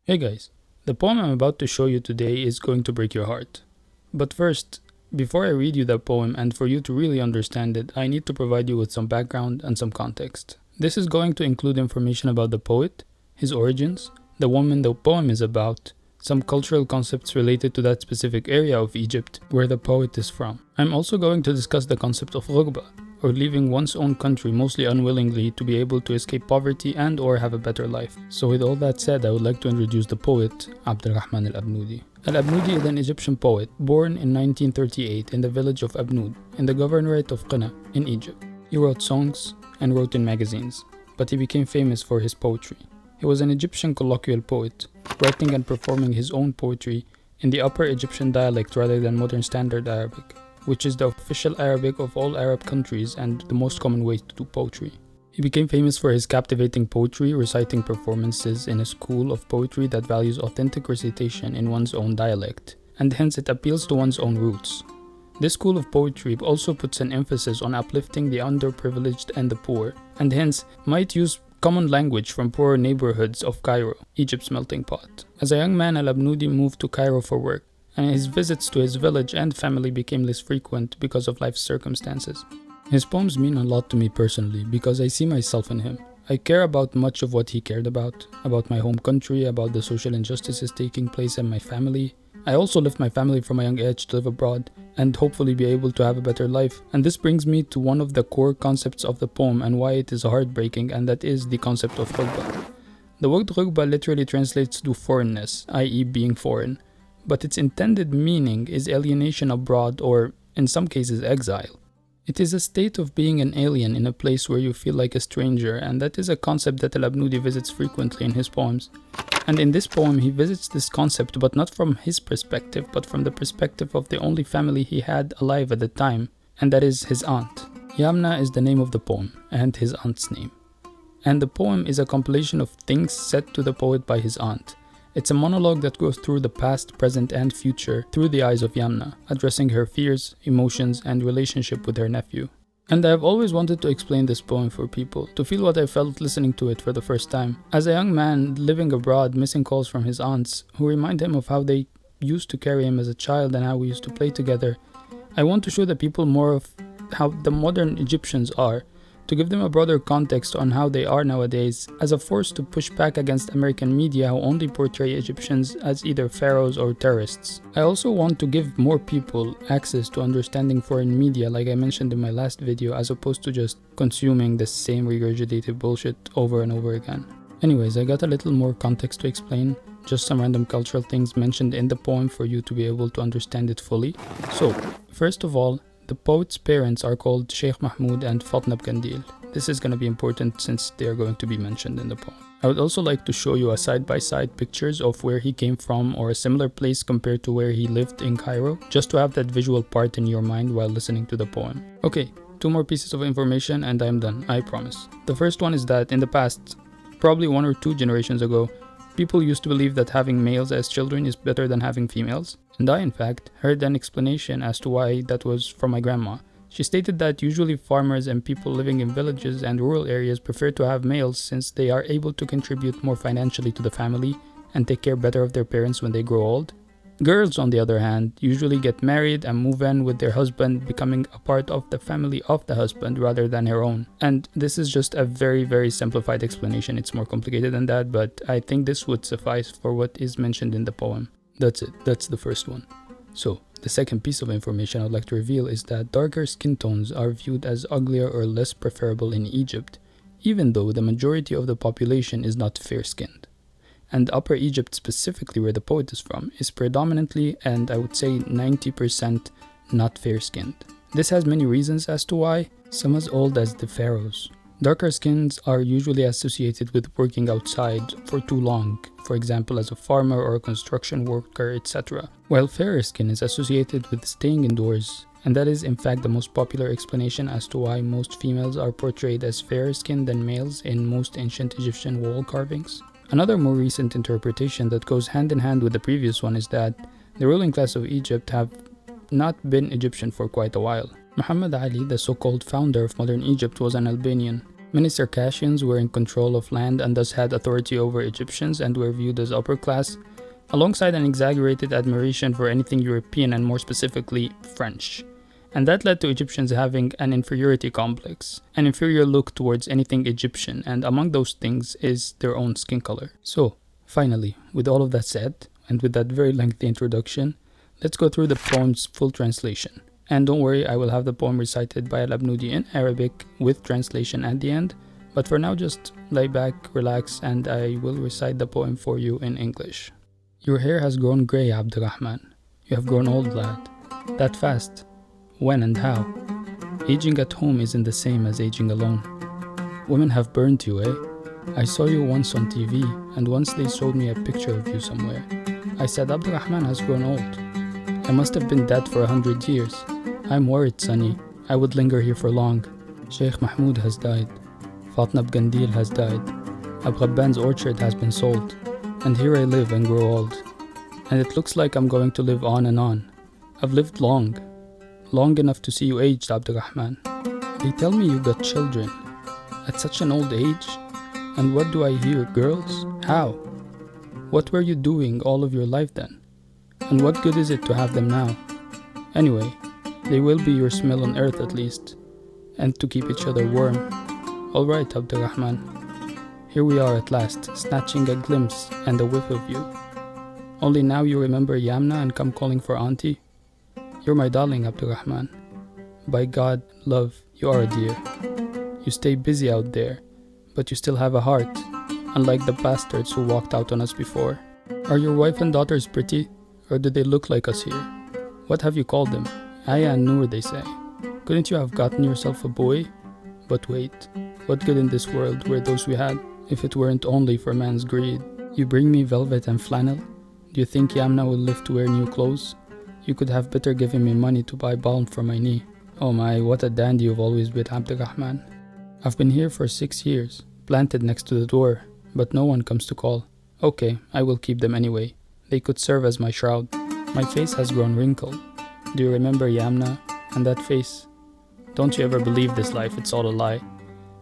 Hey guys, the poem I'm about to show you today is going to break your heart. But first, before I read you that poem and for you to really understand it, I need to provide you with some background and some context. This is going to include information about the poet, his origins, the woman the poem is about, some cultural concepts related to that specific area of Egypt where the poet is from. I'm also going to discuss the concept of ghurba, or leaving one's own country mostly unwillingly to be able to escape poverty and or have a better life. So with all that said, I would like to introduce the poet Abdulrahman Al Abnudi. Al Abnudi is an Egyptian poet born in 1938 in the village of Abnoud in the governorate of Qina in Egypt. He wrote songs and wrote in magazines, but he became famous for his poetry. He was an Egyptian colloquial poet, writing and performing his own poetry in the Upper Egyptian dialect rather than modern Standard Arabic, which is the official Arabic of all Arab countries and the most common way to do poetry. He became famous for his captivating poetry, reciting performances in a school of poetry that values authentic recitation in one's own dialect, and hence it appeals to one's own roots. This school of poetry also puts an emphasis on uplifting the underprivileged and the poor, and hence might use common language from poorer neighborhoods of Cairo, Egypt's melting pot. As a young man, Al Abnudi moved to Cairo for work, and his visits to his village and family became less frequent because of life's circumstances. His poems mean a lot to me personally because I see myself in him. I care about much of what he cared about my home country, about the social injustices taking place in my family. I also left my family from a young age to live abroad and hopefully be able to have a better life. And this brings me to one of the core concepts of the poem and why it is heartbreaking, and that is the concept of ghurba. The word ghurba literally translates to foreignness, i.e. being foreign, but its intended meaning is alienation abroad or, in some cases, exile. It is a state of being an alien in a place where you feel like a stranger, and that is a concept that Al Abnudi visits frequently in his poems. And in this poem, he visits this concept, but not from his perspective, but from the perspective of the only family he had alive at the time, and that is his aunt. Yamna is the name of the poem, and his aunt's name. And the poem is a compilation of things said to the poet by his aunt. It's a monologue that goes through the past, present, and future through the eyes of Yamna, addressing her fears, emotions, and relationship with her nephew. And I have always wanted to explain this poem for people, to feel what I felt listening to it for the first time. As a young man living abroad, missing calls from his aunts, who remind him of how they used to carry him as a child and how we used to play together, I want to show the people more of how the modern Egyptians are, to give them a broader context on how they are nowadays, as a force to push back against American media who only portray Egyptians as either pharaohs or terrorists. I also want to give more people access to understanding foreign media, like I mentioned in my last video, as opposed to just consuming the same regurgitated bullshit over and over again. Anyways, I got a little more context to explain, just some random cultural things mentioned in the poem for you to be able to understand it fully. So, first of all, the poet's parents are called Sheikh Mahmoud and Fatna Bkandil. This is going to be important since they are going to be mentioned in the poem. I would also like to show you a side-by-side pictures of where he came from or a similar place compared to where he lived in Cairo, just to have that visual part in your mind while listening to the poem. Okay, 2 more pieces of information and I'm done, I promise. The first one is that in the past, probably 1 or 2 generations ago, people used to believe that having males as children is better than having females. And I, in fact, heard an explanation as to why that was from my grandma. She stated that usually farmers and people living in villages and rural areas prefer to have males since they are able to contribute more financially to the family and take care better of their parents when they grow old. Girls, on the other hand, usually get married and move in with their husband, becoming a part of the family of the husband rather than her own. And this is just a very, very simplified explanation. It's more complicated than that, but I think this would suffice for what is mentioned in the poem. That's it. That's the first one. So, the second piece of information I'd like to reveal is that darker skin tones are viewed as uglier or less preferable in Egypt, even though the majority of the population is not fair-skinned. And Upper Egypt, specifically where the poet is from, is predominantly, and I would say 90%, not fair-skinned. This has many reasons as to why, some as old as the pharaohs. Darker skins are usually associated with working outside for too long, for example as a farmer or a construction worker, etc. While fairer skin is associated with staying indoors, and that is in fact the most popular explanation as to why most females are portrayed as fairer skinned than males in most ancient Egyptian wall carvings. Another more recent interpretation that goes hand in hand with the previous one is that the ruling class of Egypt have not been Egyptian for quite a while. Muhammad Ali, the so-called founder of modern Egypt, was an Albanian, Many Circassians were in control of land and thus had authority over Egyptians and were viewed as upper class, alongside an exaggerated admiration for anything European and more specifically French. And that led to Egyptians having an inferiority complex, an inferior look towards anything Egyptian, and among those things is their own skin color. So, finally, with all of that said, and with that very lengthy introduction, let's go through the poem's full translation. And don't worry, I will have the poem recited by Al Abnudi in Arabic with translation at the end, but for now just lay back, relax, and I will recite the poem for you in English. Your hair has grown grey, Abdulrahman. You have grown old, lad. That fast. When and how? Aging at home isn't the same as aging alone. Women have burned you, eh? I saw you once on TV, and once they showed me a picture of you somewhere. I said Abdulrahman has grown old. I must have been dead for 100 years. I'm worried, Sonny. I would linger here for long. Sheikh Mahmoud has died. Fatna Bgandil has died. Abrabban's orchard has been sold. And here I live and grow old. And it looks like I'm going to live on and on. I've lived long. Long enough to see you aged, Abdulrahman. They tell me you got children. At such an old age? And what do I hear? Girls? How? What were you doing all of your life then? And what good is it to have them now? Anyway, they will be your smell on earth at least, and to keep each other warm. Alright, Abdulrahman. Here we are at last, snatching a glimpse and a whiff of you. Only now you remember Yamna and come calling for auntie? You're my darling, Abdulrahman. By God, love, you are a dear. You stay busy out there, but you still have a heart, unlike the bastards who walked out on us before. Are your wife and daughters pretty, or do they look like us here? What have you called them? Aya and Noor, they say. Couldn't you have gotten yourself a boy? But wait, what good in this world were those we had, if it weren't only for man's greed? You bring me velvet and flannel? Do you think Yamna will live to wear new clothes? You could have better given me money to buy balm for my knee. Oh my, what a dandy you've always been, Abdulrahman. I've been here for 6 years, planted next to the door, but no one comes to call. Okay, I will keep them anyway. They could serve as my shroud. My face has grown wrinkled. Do you remember Yamna and that face? Don't you ever believe this life, it's all a lie.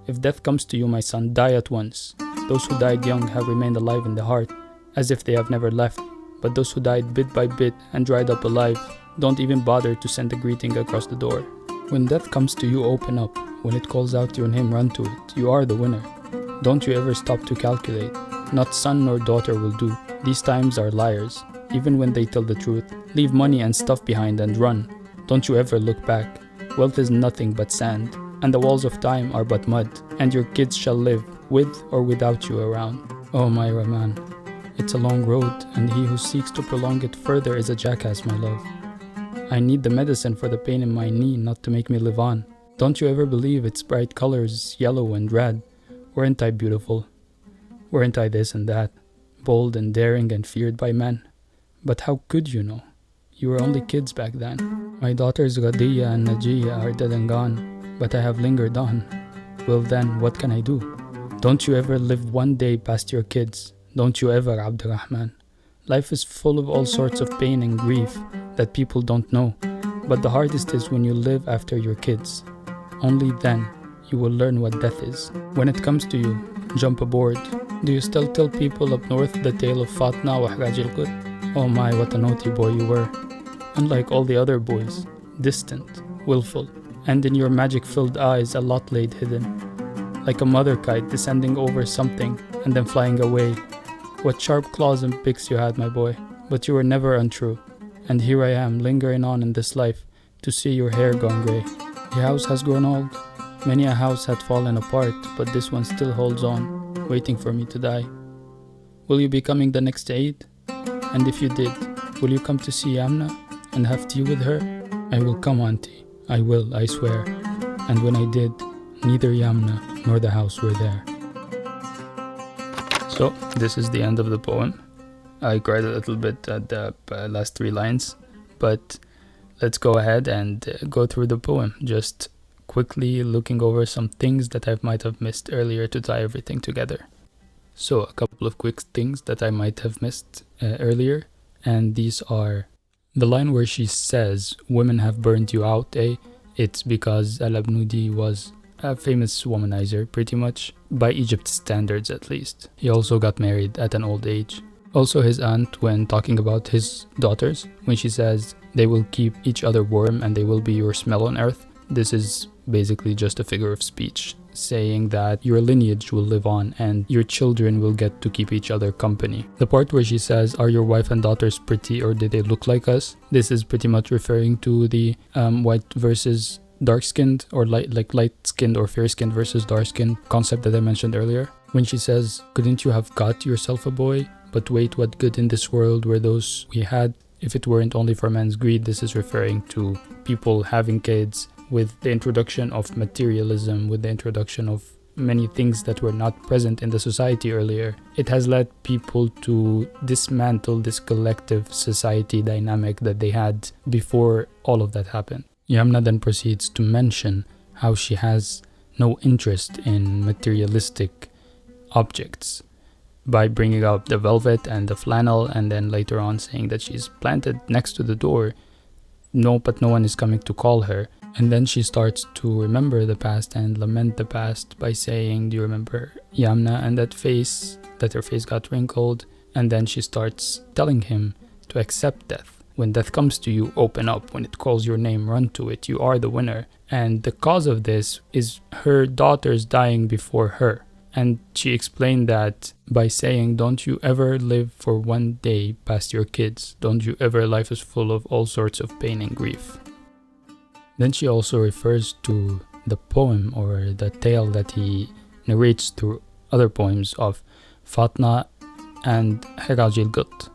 If death comes to you, my son, die at once. Those who died young have remained alive in the heart, as if they have never left. But those who died bit by bit and dried up alive don't even bother to send a greeting across the door. When death comes to you, open up. When it calls out your name, run to it. You are the winner. Don't you ever stop to calculate. Not son nor daughter will do. These times are liars, even when they tell the truth. Leave money and stuff behind and run. Don't you ever look back. Wealth is nothing but sand, and the walls of time are but mud, and your kids shall live with or without you around. Oh my Rahman, it's a long road, and he who seeks to prolong it further is a jackass, my love. I need the medicine for the pain in my knee, not to make me live on. Don't you ever believe its bright colors, yellow and red? Weren't I beautiful? Weren't I this and that? Bold and daring and feared by men? But how could you know? You were only kids back then. My daughters Ghadiya and Najiya are dead and gone, but I have lingered on. Well then, what can I do? Don't you ever live one day past your kids. Don't you ever, Abdulrahman. Life is full of all sorts of pain and grief that people don't know, but the hardest is when you live after your kids. Only then you will learn what death is. When it comes to you, jump aboard. Do you still tell people up north the tale of Fatna wa Hraj al-Qud? Oh my, what a naughty boy you were. Unlike all the other boys, distant, willful, and in your magic-filled eyes a lot laid hidden. Like a mother kite descending over something and then flying away. What sharp claws and picks you had, my boy, but you were never untrue. And here I am, lingering on in this life, to see your hair gone grey. Your house has grown old. Many a house had fallen apart, but this one still holds on, waiting for me to die. Will you be coming the next Eid? And if you did, will you come to see Yamna and have tea with her? I will come, auntie. I will, I swear. And when I did, neither Yamna nor the house were there. So, this is the end of the poem. I cried a little bit at the last 3 lines, but let's go ahead and go through the poem, just quickly looking over some things that I might have missed earlier to tie everything together. So, a couple of quick things that I might have missed earlier, and these are the line where she says, "Women have burned you out, eh? It's because Al Abnudi was a famous womanizer, pretty much, by Egypt's standards at least. He also got married at an old age. Also his aunt, when talking about his daughters, when she says they will keep each other warm and they will be your smell on earth, this is basically just a figure of speech, saying that your lineage will live on and your children will get to keep each other company. The part where she says, are your wife and daughters pretty or do they look like us? This is pretty much referring to the white versus dark-skinned, or light-skinned or fair-skinned versus dark-skinned concept that I mentioned earlier. When she says, couldn't you have got yourself a boy? But wait, what good in this world were those we had if it weren't only for man's greed? This is referring to people having kids. With the introduction of materialism, with the introduction of many things that were not present in the society earlier, it has led people to dismantle this collective society dynamic that they had before all of that happened. Yamna then proceeds to mention how she has no interest in materialistic objects by bringing up the velvet and the flannel, and then later on saying that she's planted next to the door, but no one is coming to call her. And then she starts to remember the past and lament the past by saying, do you remember Yamna and that her face got wrinkled? And then she starts telling him to accept death. When death comes to you, open up. When it calls your name, run to it. You are the winner. And the cause of this is her daughters dying before her. And she explained that by saying, don't you ever live for one day past your kids. Don't you ever, life is full of all sorts of pain and grief. Then she also refers to the poem or the tale that he narrates through other poems of Fatna and Hiraj Gut,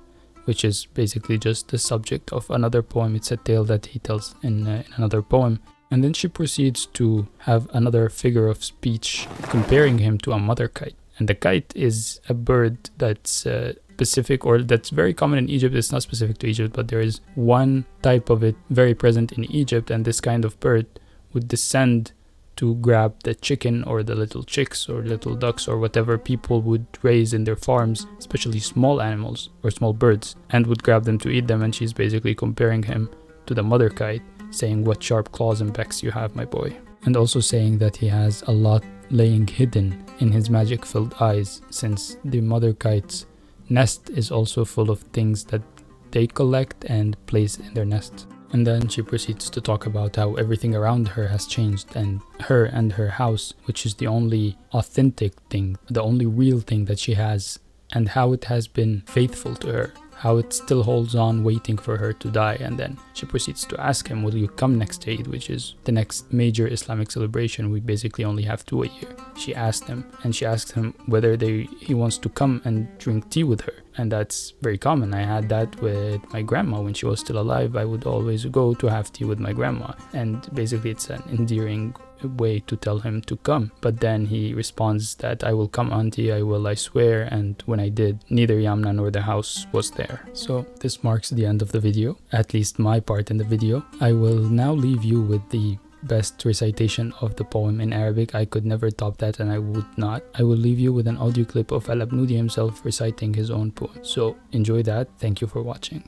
which is basically just the subject of another poem. It's a tale that he tells in another poem. And then she proceeds to have another figure of speech comparing him to a mother kite. And the kite is a bird that's specific, or that's very common in Egypt. It's not specific to Egypt, but there is one type of it very present in Egypt, and this kind of bird would descend to grab the chicken or the little chicks or little ducks or whatever people would raise in their farms, especially small animals or small birds, and would grab them to eat them. And she's basically comparing him to the mother kite, saying, what sharp claws and becks you have, my boy. And also saying that he has a lot laying hidden in his magic-filled eyes, since the mother kite's nest is also full of things that they collect and place in their nest. And then she proceeds to talk about how everything around her has changed, and her house, which is the only authentic thing, the only real thing that she has, and how it has been faithful to her, how it still holds on waiting for her to die. And then she proceeds to ask him, will you come next Eid, which is the next major Islamic celebration. We basically only have 2 a year. She asked him, and she asked him whether he wants to come and drink tea with her. And that's very common. I had that with my grandma when she was still alive. I would always go to have tea with my grandma, and basically it's an endearing way to tell him to come. But then he responds that, I will come, auntie, I will, I swear. And when I did, neither Yamna nor the house was there. So this marks the end of the video, at least my part in the video. I will now leave you with the best recitation of the poem in Arabic. I could never top that, and I would not. I will leave you with an audio clip of Al Abnudi himself reciting his own poem. So enjoy that. Thank you for watching.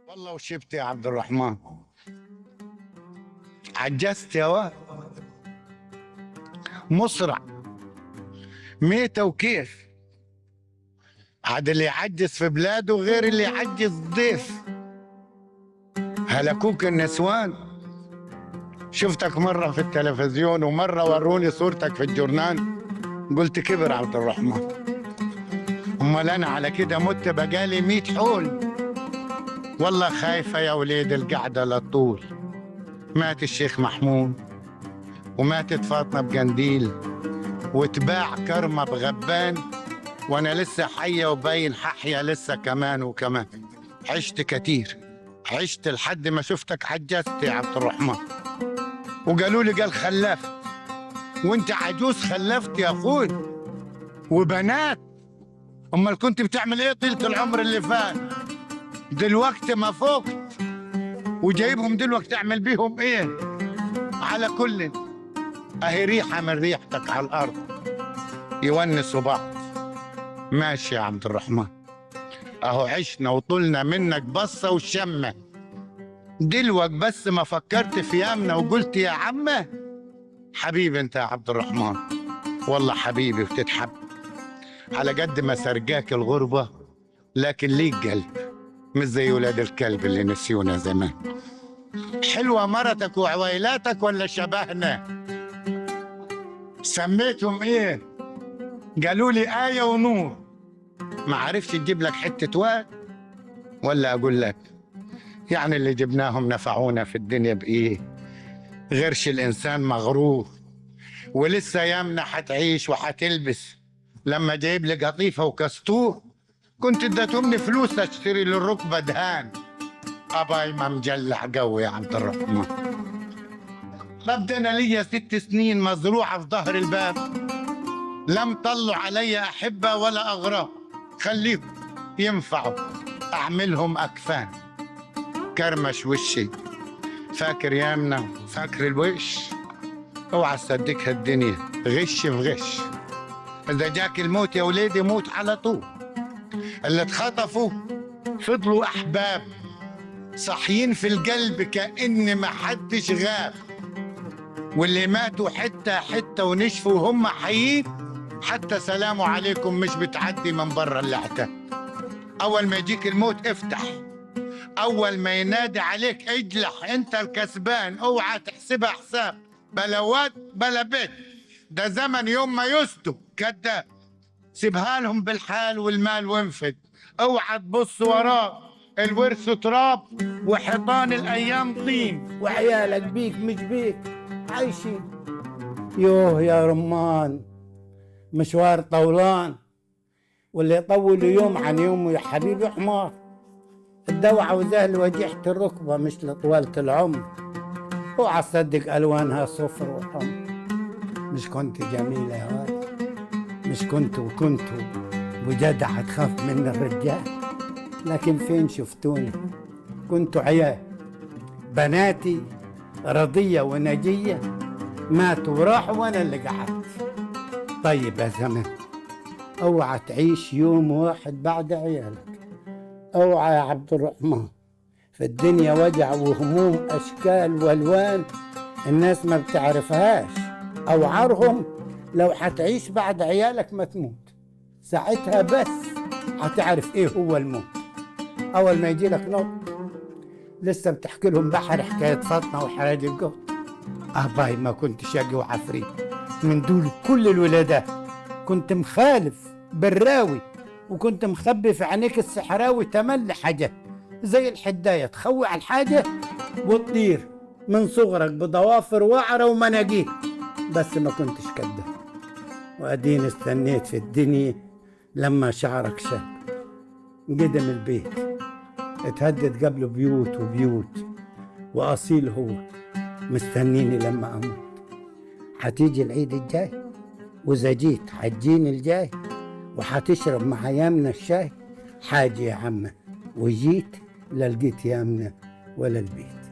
والله وشبت يا عبد الرحمن، عجزت يا واد، مسرع ميتة وكيف. عاد اللي يعجز في بلاده غير اللي يعجز ضيف. هلكوك النسوان. شفتك مرة في التلفزيون ومرة وروني صورتك في الجورنال، قلت كبر عبد الرحمن. امال انا على كده مت بقالي 100 حول. والله خايفة يا وليد القعدة للطول. مات الشيخ محمود وماتت فاطمة بقنديل، وتباع كرمة بغبان، وانا لسه حية وباين ححية لسه كمان وكمان. عشت كتير، عشت لحد ما شفتك عجزت يا عبد الرحمن. وقالوا لي قال خلفت، وانت عجوز خلفت يا اخوي وبنات. امال كنت بتعمل ايه طيلة العمر اللي فات؟ دلوقتي ما فوقت وجايبهم دلوقتي تعمل بيهم ايه؟ على كل اهي ريحة من ريحتك على الارض يونسوا بعض. ماشي يا عبد الرحمن، اهو عشنا وطولنا منك بصة وشمة. دلوقتي بس ما فكرت في يامنا وقلت يا عمه حبيبي انت يا عبد الرحمن، والله حبيبي وتتحب. على قد ما سرقاك الغربة لكن ليك قلب، مش زي ولاد الكلب اللي نسيونا زمان. حلوة مرتك وعويلاتك ولا شبهنا؟ سميتهم ايه؟ قالوا لي آية ونور. ما عرفتش تجيب لك حتة واد؟ ولا أقول لك يعني اللي جبناهم نفعونا في الدنيا بإيه؟ غيرش الإنسان مغرور، ولسه يامنة حتعيش وحتلبس. لما جايب لي قطيفة وكستور كنت اديتهمني فلوس اشتري للركبة دهان. أباي ما مجلع قوي يا عبد الرحمن. مبدأنا ليا 6 سنين مزروعة في ظهر الباب، لم طلوا علي أحبة ولا أغراب. خليهم ينفعوا، أعملهم أكفان. كرمش وشي، فاكر يامنا؟ فاكر الوش؟ اوعى تصدقها الدنيا، غش في غش. إذا جاك الموت يا وليدي موت على طول. اللي اتخطفوا فضلوا أحباب، صاحيين في القلب كأن ما حدش غاب. واللي ماتوا حتة حتة ونشفوا وهم حيين، حتى سلام عليكم مش بتعدي من برا اللعتة. أول ما يجيك الموت افتح، أول ما ينادي عليك اجلح، أنت الكسبان. اوعى تحسبها حساب، بلا واد بلا بيت، ده زمن يوم ما يسدوا كداب. سيبها لهم بالحال والمال وانفد، اوعى تبص وراك، الورث تراب وحيطان الايام طين. وعيالك بيك مش بيك عايشين. يوه يا رمان، مشوار طولان، واللي يطول يوم عن يوم يا حبيبي حمار. الدوعة وزهل وجيحة الركبة مش لطوالة العمر. اوعى تصدق الوانها صفر وحمر. مش كنت جميلة يا واد، مش كنت وجدع تخاف من الرجال. لكن فين شفتوني؟ كنتوا عيال. بناتي رضية ونجية ماتوا وراحوا وانا اللي قعدت. طيب يا زمن، اوعى تعيش يوم واحد بعد عيالك. اوعى يا عبد الرحمن، في الدنيا وجع وهموم اشكال والوان الناس ما بتعرفهاش. اوعارهم لو حتعيش بعد عيالك ما تموت، ساعتها بس هتعرف ايه هو الموت. اول ما يجي لك نط لسه بتحكي لهم بحر حكايه فاطمه وحراج الجو. باي ما كنت شقي وعفريت من دول كل الولادات. كنت مخالف براوي، وكنت مخبي في عينيك السحراوي تملي حاجه زي الحدايه تخوع الحاجه وتطير من صغرك بضوافر وعره ومناجيه. بس ما كنتش كده، واديني استنيت في الدنيا لما شعرك شاب. قدم البيت اتهدد قبله بيوت وبيوت، واصيل هو مستنيني لما اموت. حتيجي العيد الجاي، واذا جيت حتجيني الجاي، وحتشرب مع يامنا الشاي. حاجي يا عمه، وجيت لا لقيت يامنا ولا البيت.